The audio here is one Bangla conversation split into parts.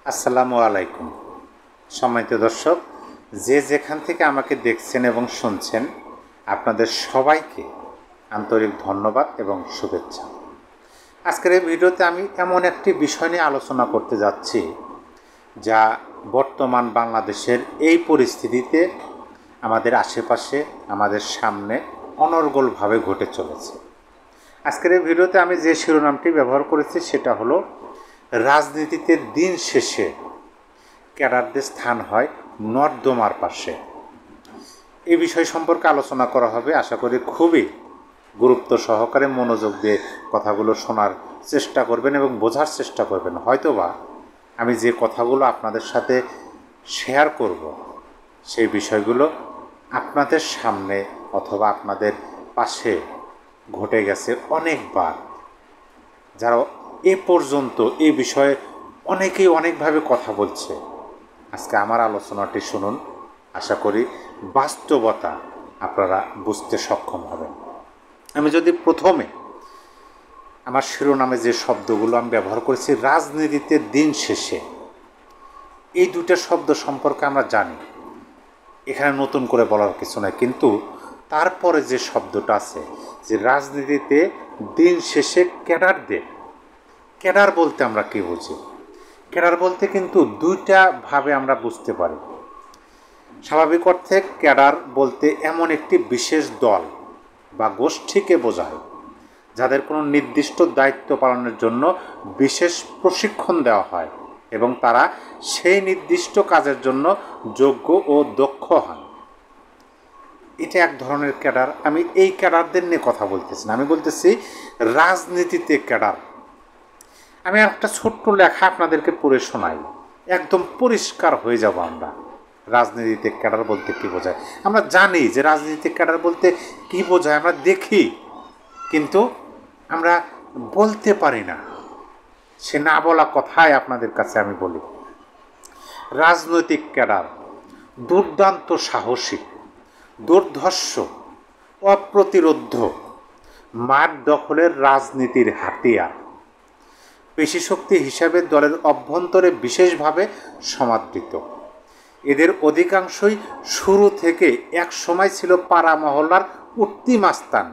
আসসালামু আলাইকুম সম্মানিত দর্শক, যে যেখান থেকে আমাকে দেখছেন এবং শুনছেন আপনাদের সবাইকে আন্তরিক ধন্যবাদ এবং শুভেচ্ছা। আজকের এই ভিডিওতে আমি এমন একটি বিষয় নিয়ে আলোচনা করতে যাচ্ছি যা বর্তমান বাংলাদেশের এই পরিস্থিতিতে আমাদের আশেপাশে আমাদের সামনে অনর্গলভাবে ঘটে চলেছে। আজকের এই ভিডিওতে আমি যে শিরোনামটি ব্যবহার করেছি সেটা হলো রাজনীতিতে দিন শেষে ক্যাডারদের স্থান হয় নর্দমার পাশে। এই বিষয় সম্পর্কে আলোচনা করা হবে। আশা করি খুবই গুরুত্ব সহকারে মনোযোগ দিয়ে কথাগুলো শোনার চেষ্টা করবেন এবং বোঝার চেষ্টা করবেন। হয়তোবা আমি যে কথাগুলো আপনাদের সাথে শেয়ার করব সেই বিষয়গুলো আপনাদের সামনে অথবা আপনাদের পাশে ঘটে গেছে অনেকবার। যারা এ পর্যন্ত এই বিষয়ে অনেকেই অনেকভাবে কথা বলছে, আজকে আমার আলোচনাটি শুনুন। আশা করি বাস্তবতা আপনারা বুঝতে সক্ষম হবেন। আমি যদি প্রথমে আমার শিরোনামে যে শব্দগুলো আমি ব্যবহার করেছি, রাজনীতিতে দিন শেষে, এই দুটো শব্দ সম্পর্কে আমরা জানি, এখানে নতুন করে বলার কিছু নয়। কিন্তু তারপরে যে শব্দটা আছে, যে রাজনীতিতে দিন শেষে ক্যাডারদের, ক্যাডার বলতে আমরা কী বুঝি? ক্যাডার বলতে কিন্তু দুইটা ভাবে আমরা বুঝতে পারি। স্বাভাবিক অর্থে ক্যাডার বলতে এমন একটি বিশেষ দল বা গোষ্ঠীকে বোঝায় যাদের কোনো নির্দিষ্ট দায়িত্ব পালনের জন্য বিশেষ প্রশিক্ষণ দেওয়া হয় এবং তারা সেই নির্দিষ্ট কাজের জন্য যোগ্য ও দক্ষ হন। এটা এক ধরনের ক্যাডার। আমি এই ক্যাডারদের নিয়ে কথা বলতেছি না, আমি বলতেছি রাজনীতিতে ক্যাডার। আমি একটা ছোট্ট লেখা আপনাদেরকে পড়ে শোনাই, একদম পরিষ্কার হয়ে যাব আমরা রাজনীতিতে ক্যাডার বলতে কী বোঝায়। আমরা জানি যে রাজনীতিতে ক্যাডার বলতে কী বোঝায়, আমরা দেখি, কিন্তু আমরা বলতে পারি না। সে না বলা কথায় আপনাদের কাছে আমি বলি, রাজনৈতিক ক্যাডার দুর্দান্ত সাহসী, দুর্ধর্ষ, অপ্রতিরোধ্য, মাঠ দখলের রাজনীতির হাতিয়ার, পেশিশক্তি হিসাবে দলের অভ্যন্তরে বিশেষভাবে সমাদৃত। এদের অধিকাংশই শুরু থেকে এক সময় ছিল পাড়া মহল্লার উঠতি মাস্তান,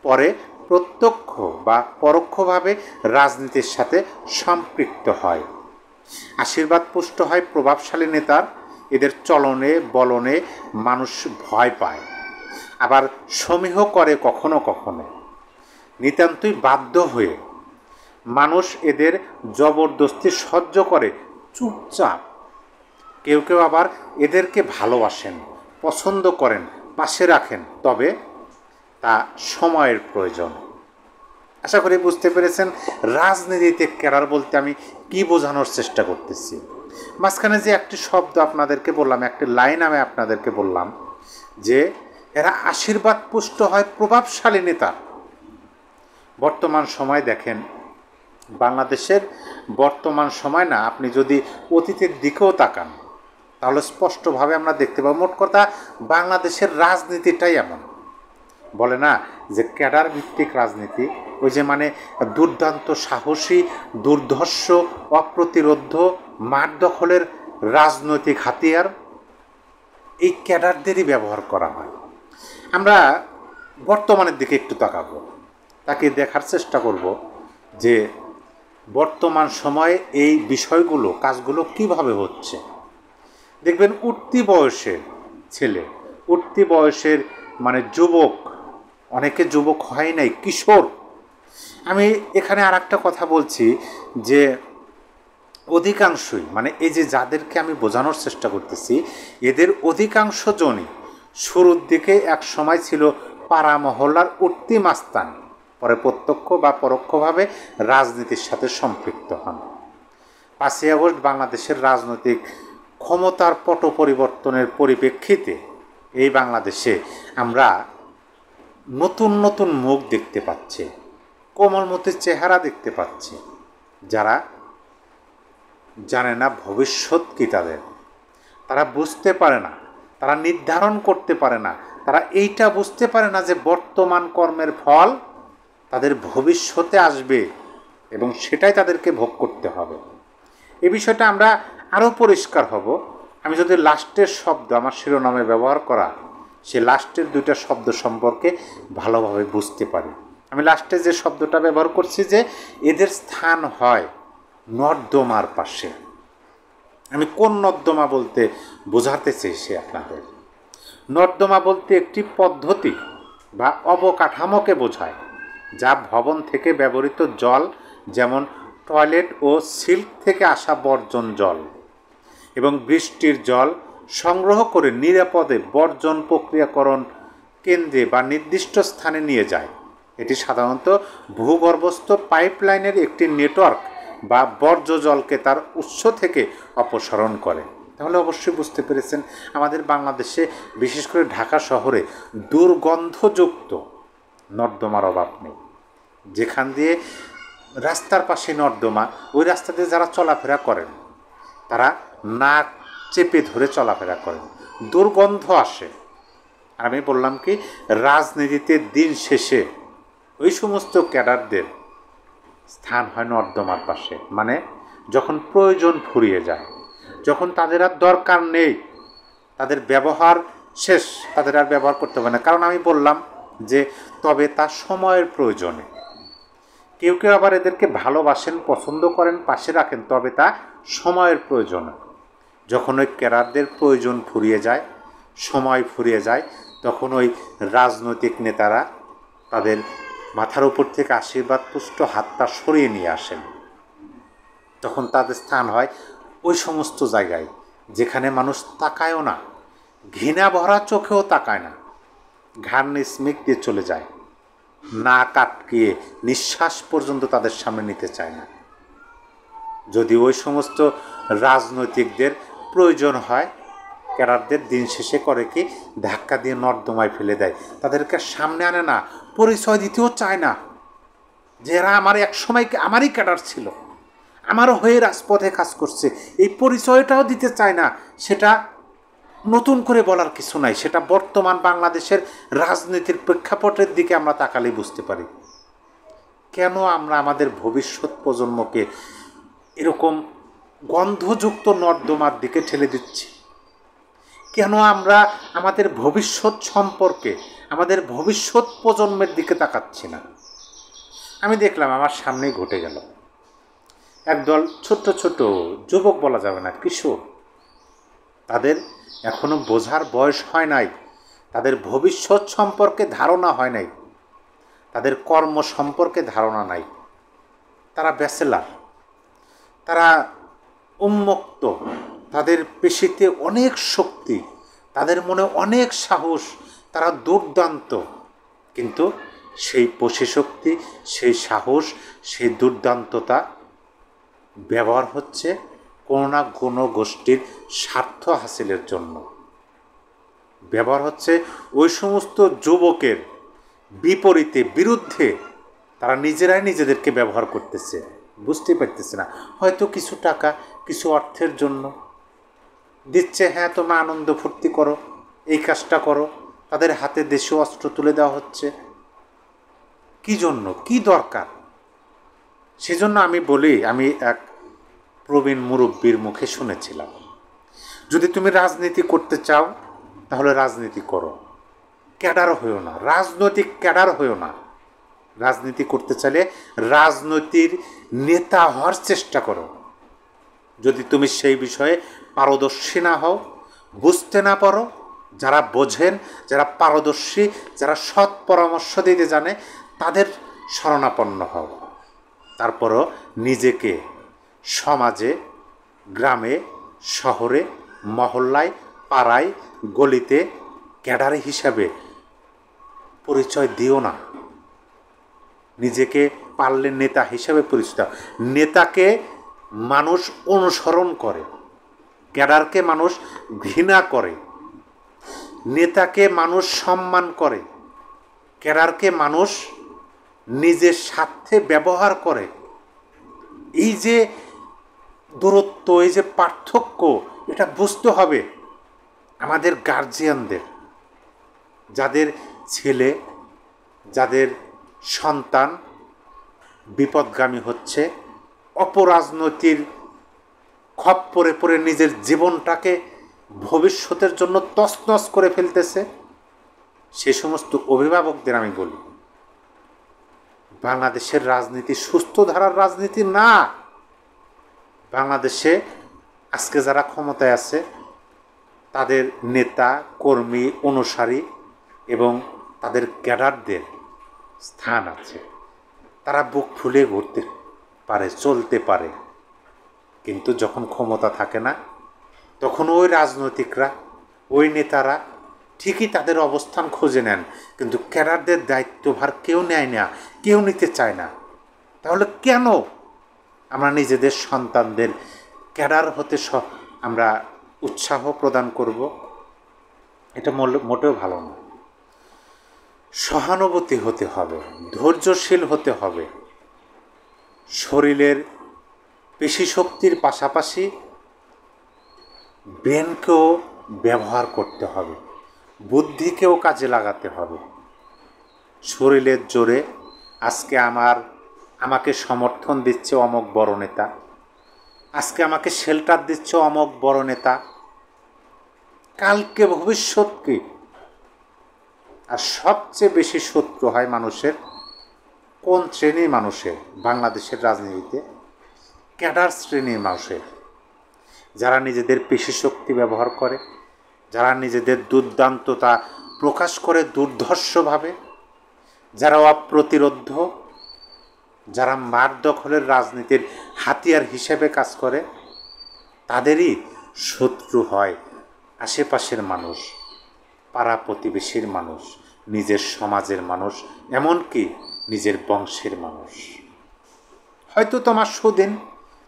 পরে প্রত্যক্ষ বা পরোক্ষভাবে রাজনীতির সাথে সম্পৃক্ত হয়, আশীর্বাদ পুষ্ট হয় প্রভাবশালী নেতার। এদের চলনে বলনে মানুষ ভয় পায়, আবার সমীহ করে কখনো কখনো। নিতান্তই বাধ্য হয়ে মানুষ এদের জবরদস্তি সহ্য করে চুপচাপ। কেউ কেউ আবার এদেরকে ভালোবাসেন, পছন্দ করেন, পাশে রাখেন, তবে তা সময়ের প্রয়োজন। আশা করি বুঝতে পেরেছেন রাজনীতিতে ক্যাডার বলতে আমি কি বোঝানোর চেষ্টা করতেছি। মাঝখানে যে একটি শব্দ আপনাদেরকে বললাম, একটি লাইন আমি আপনাদেরকে বললাম যে এরা আশীর্বাদ পুষ্ট হয় প্রভাবশালী নেতা। বর্তমান সময় দেখেন, বাংলাদেশের বর্তমান সময় না, আপনি যদি অতীতের দিকেও তাকান তাহলে স্পষ্টভাবে আমরা দেখতে পাবো, মোট কথা বাংলাদেশের রাজনীতিটাই এমন। বলে না যে ক্যাডার ভিত্তিক রাজনীতি, ওই যে মানে দুর্দান্ত সাহসী, দুর্ধর্ষ, অপ্রতিরোধ্য, মাঠ দখলের রাজনৈতিক হাতিয়ার, এই ক্যাডারদেরই ব্যবহার করা হয়। আমরা বর্তমানের দিকে একটু তাকাবো, তাকে দেখার চেষ্টা করব যে বর্তমান সময়ে এই বিষয়গুলো, কাজগুলো কিভাবে হচ্ছে। দেখবেন উঠতি বয়সের ছেলে, উঠতি বয়সের মানে যুবক, অনেকে যুবক হয় নাই, কিশোর। আমি এখানে আর একটা কথা বলছি যে অধিকাংশই, মানে এই যে যাদেরকে আমি বোঝানোর চেষ্টা করতেছি, এদের অধিকাংশ জনই শুরুর দিকে এক সময় ছিল পাড়া মহল্লার উঠতি মাস্তান, পরে প্রত্যক্ষ বা পরোক্ষভাবে রাজনীতির সাথে সম্পৃক্ত হন। 5ই আগস্ট বাংলাদেশের রাজনৈতিক ক্ষমতার পট পরিবর্তনের পরিপ্রেক্ষিতে এই বাংলাদেশে আমরা নতুন নতুন মুখ দেখতে পাচ্ছি, কোমলমতির চেহারা দেখতে পাচ্ছি, যারা জানে না ভবিষ্যৎ কী তাদের, তারা বুঝতে পারে না, তারা নির্ধারণ করতে পারে না, তারা এইটা বুঝতে পারে না যে বর্তমান কর্মের ফল তাদের ভবিষ্যতে আসবে এবং সেটাই তাদেরকে ভোগ করতে হবে। এই বিষয়টা আমরা আরও পরিষ্কার হব আমি যদি লাস্টের শব্দ আমার শিরোনামে ব্যবহার করা সে লাস্টের দুইটা শব্দ সম্পর্কে ভালোভাবে বুঝতে পারি। আমি লাস্টে যে শব্দটা ব্যবহার করছি যে এদের স্থান হয় নর্দমার পাশে। আমি কোন নর্দমা বলতে বোঝাতে চেয়েছি আপনাদের? নর্দমা বলতে একটি পদ্ধতি বা অবকাঠামোকে বোঝায় যা ভবন থেকে ব্যবহৃত জল, যেমন টয়লেট ও সিল্ক থেকে আসা বর্জন জল এবং বৃষ্টির জল সংগ্রহ করে নিরাপদে বর্জন প্রক্রিয়াকরণ কেন্দ্রে বা নির্দিষ্ট স্থানে নিয়ে যায়। এটি সাধারণত ভূগর্ভস্থ পাইপলাইনের একটি নেটওয়ার্ক বা বর্জ্য জলকে তার উৎস থেকে অপসারণ করে। তাহলে অবশ্যই বুঝতে পেরেছেন আমাদের বাংলাদেশে বিশেষ করে ঢাকা শহরে দুর্গন্ধযুক্ত নর্দমার অভাব নেই। যেখান দিয়ে রাস্তার পাশে নর্দমা, ওই রাস্তা দিয়ে যারা চলাফেরা করেন তারা নাক চেপে ধরে চলাফেরা করেন, দুর্গন্ধ আসে। আর আমি বললাম কি, রাজনীতিতে দিন শেষে ওই সমস্ত ক্যাডারদের স্থান হয় নর্দমার পাশে। মানে যখন প্রয়োজন ফুরিয়ে যায়, যখন তাদের আর দরকার নেই, তাদের ব্যবহার শেষ, তাদের আর ব্যবহার করতে হবে না। কারণ আমি বললাম যে তবে তা সময়ের প্রয়োজনে। কেউ কেউ আবার এদেরকে ভালোবাসেন, পছন্দ করেন, পাশে রাখেন, তবে তা সময়ের প্রয়োজনে। যখন ওই ক্যাডারদের প্রয়োজন ফুরিয়ে যায়, সময় ফুরিয়ে যায়, তখন ওই রাজনৈতিক নেতারা তাদের মাথার উপর থেকে আশীর্বাদ পুষ্ট হাতটা সরিয়ে নিয়ে আসেন। তখন তাদের স্থান হয় ওই সমস্ত জায়গায় যেখানে মানুষ তাকায়ও না, ঘৃণা ভরা চোখেও তাকায় না, ঘাড় স্মিক দিয়ে চলে যায়, না কাটকিয়ে নিঃশ্বাস পর্যন্ত তাদের সামনে নিতে চায় না। যদি ওই সমস্ত রাজনৈতিকদের প্রয়োজন হয়, ক্যাডারদের দিন শেষে করে কি ধাক্কা দিয়ে নর্দমায় ফেলে দেয়, তাদেরকে সামনে আনে না, পরিচয় দিতেও চায় না যে এরা আমার এক সময় আমারই ক্যাডার ছিল, আমারও হয়ে রাজপথে কাজ করছে, এই পরিচয়টাও দিতে চায় না। সেটা নতুন করে বলার কিছু নাই, সেটা বর্তমান বাংলাদেশের রাজনীতির প্রেক্ষাপটের দিকে আমরা তাকালে বুঝতে পারি। কেন আমরা আমাদের ভবিষ্যৎ প্রজন্মকে এরকম গন্ধযুক্ত নর্দমার দিকে ঠেলে দিচ্ছি? কেন আমরা আমাদের ভবিষ্যৎ সম্পর্কে, আমাদের ভবিষ্যৎ প্রজন্মের দিকে তাকাচ্ছি না? আমি দেখলাম আমার সামনেই ঘটে গেল, একদল ছোট্ট ছোট যুবক, বলা যাবে না, কিশোর, তাদের এখনো বোঝার বয়স হয় নাই, তাদের ভবিষ্যৎ সম্পর্কে ধারণা হয় নাই, তাদের কর্ম সম্পর্কে ধারণা নাই, তারা ব্যাচেলার, তারা উন্মুক্ত, তাদের পেশিতে অনেক শক্তি, তাদের মনে অনেক সাহস, তারা দুর্দান্ত, কিন্তু সেই পেশিশক্তি, সেই সাহস, সেই দুর্দান্ততা ব্যবহার হচ্ছে কোনো না কোনো গোষ্ঠীর স্বার্থ হাসিলের জন্য। ব্যবহার হচ্ছে ওই সমস্ত যুবকের বিপরীতে, বিরুদ্ধে। তারা নিজেরাই নিজেদেরকে ব্যবহার করতেছে, বুঝতে পারতেছে না। হয়তো কিছু টাকা, কিছু অর্থের জন্য দিচ্ছে, হ্যাঁ তোমরা আনন্দ ফুর্তি করো, এই কাজটা করো, তাদের হাতে দেশীয় অস্ত্র তুলে দেওয়া হচ্ছে। কি জন্য, কি দরকার? সেজন্য আমি বলি, আমি এক প্রবীণ মুরব্বীর মুখে শুনেছিলাম, যদি তুমি রাজনীতি করতে চাও তাহলে রাজনীতি করো, ক্যাডার হইও না, রাজনৈতিক ক্যাডার হইও না। রাজনীতি করতে চাইলে রাজনৈতিক নেতা হওয়ার চেষ্টা করো। যদি তুমি সেই বিষয়ে পারদর্শী না হও, বুঝতে না পারো, যারা বোঝেন, যারা পারদর্শী, যারা সৎ পরামর্শ দিতে জানে, তাদের শরণাপন্ন হও। তারপরও নিজেকে সমাজে, গ্রামে, শহরে, মহল্লায়, পাড়ায়, গলিতে ক্যাডার হিসাবে পরিচয় দিও না। নিজেকে পারলে নেতা হিসাবে পরিচিত। নেতাকে মানুষ অনুসরণ করে, ক্যাডারকে মানুষ ঘৃণা করে, নেতাকে মানুষ সম্মান করে, ক্যাডারকে মানুষ নিজের স্বার্থে ব্যবহার করে। এই যে দূরত্ব, এই যে পার্থক্য, এটা বুঝতে হবে আমাদের গার্জিয়ানদের, যাদের ছেলে, যাদের সন্তান বিপদগামী হচ্ছে, অপরাজনৈতিক খপ্পরে পড়ে নিজের জীবনটাকে ভবিষ্যতের জন্য তছনছ করে ফেলতেছে, সে সমস্ত অভিভাবকদের আমি বলি, বাংলাদেশের রাজনীতি সুস্থ ধারার রাজনীতি না। বাংলাদেশে আজকে যারা ক্ষমতায় আছে তাদের নেতা কর্মী অনুসারী এবং তাদের ক্যাডারদের স্থান আছে, তারা বুক ফুলে ঘুরতে পারে, চলতে পারে, কিন্তু যখন ক্ষমতা থাকে না তখন ওই রাজনৈতিকরা, ওই নেতারা ঠিকই তাদের অবস্থান খুঁজে নেন, কিন্তু ক্যাডারদের দায়িত্বভার কেউ নেয় না, কেউ নিতে চায় না। তাহলে কেন আমরা নিজেদের সন্তানদের ক্যাডার হতে আমরা উৎসাহ প্রদান করব? এটা মোটেও ভালো না। সহানুভূতি হতে হবে, ধৈর্যশীল হতে হবে, শরীরের পেশি শক্তির পাশাপাশি ব্রেনকেও ব্যবহার করতে হবে, বুদ্ধিকেও কাজে লাগাতে হবে। শরীরের জোরে আজকে আমাকে সমর্থন দিচ্ছে অমক বড় নেতা, আজকে আমাকে শেল্টার দিচ্ছে অমক বড় নেতা, কালকে ভবিষ্যৎ কি? আর সবচেয়ে বেশি শত্রু হয় মানুষের কোন শ্রেণীর মানুষের? বাংলাদেশের রাজনীতিতে ক্যাডার শ্রেণীর মানুষের, যারা নিজেদের পেশি শক্তি ব্যবহার করে, যারা নিজেদের দুর্দান্ততা প্রকাশ করে দুর্ধর্ষভাবে, যারা অপ্রতিরোধ্য, যারা মার দখলের রাজনীতির হাতিয়ার হিসেবে কাজ করে, তাদেরই শত্রু হয় আশেপাশের মানুষ, পাড়া প্রতিবেশীর মানুষ, নিজের সমাজের মানুষ, এমনকি নিজের বংশের মানুষ। হয়তো তোমার সুদিন,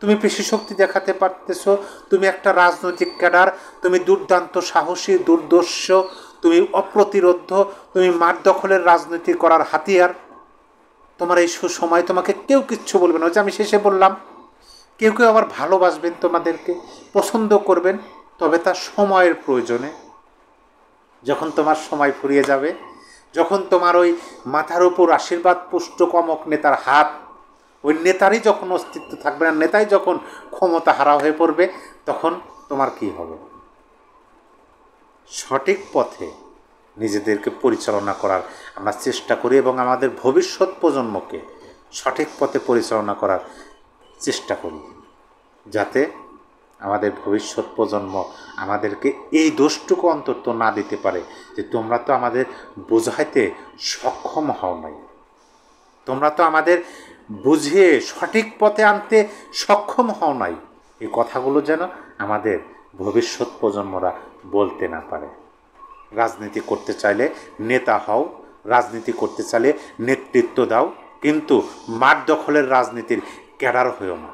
তুমি পেশি শক্তি দেখাতে পারতেছো, তুমি একটা রাজনৈতিক ক্যাডার, তুমি দুর্দান্ত সাহসী, দুর্দর্শ, তুমি অপ্রতিরোধ্য, তুমি মার দখলের রাজনীতি করার হাতিয়ার। তোমার এই সুসময় তোমাকে কেউ কিচ্ছু বলবে না। যে আমি শেষে বললাম, কেউ কেউ আবার ভালোবাসবেন, তোমাদেরকে পছন্দ করবেন, তবে তার সময়ের প্রয়োজনে। যখন তোমার সময় ফুরিয়ে যাবে, যখন তোমার ওই মাথার উপর আশীর্বাদ পুষ্ট কমক নেতার হাত, ওই নেতারই যখন অস্তিত্ব থাকবে না, নেতাই যখন ক্ষমতা হারা হয়ে পড়বে, তখন তোমার কি হবে? সঠিক পথে নিজেদেরকে পরিচালনা করার আমরা চেষ্টা করি এবং আমাদের ভবিষ্যৎ প্রজন্মকে সঠিক পথে পরিচালনা করার চেষ্টা করি, যাতে আমাদের ভবিষ্যৎ প্রজন্ম আমাদেরকে এই দোষটুকু অন্তত না দিতে পারে যে তোমরা তো আমাদের বোঝাইতে সক্ষম হও নাই, তোমরা তো আমাদের বুঝিয়ে সঠিক পথে আনতে সক্ষম হও নাই। এই কথাগুলো যেন আমাদের ভবিষ্যৎ প্রজন্মরা বলতে না পারে। রাজনীতি করতে চাইলে নেতা হও, রাজনীতি করতে চাইলে নেতৃত্ব দাও, কিন্তু মাঠ দখলের রাজনীতির ক্যাডার হইও না।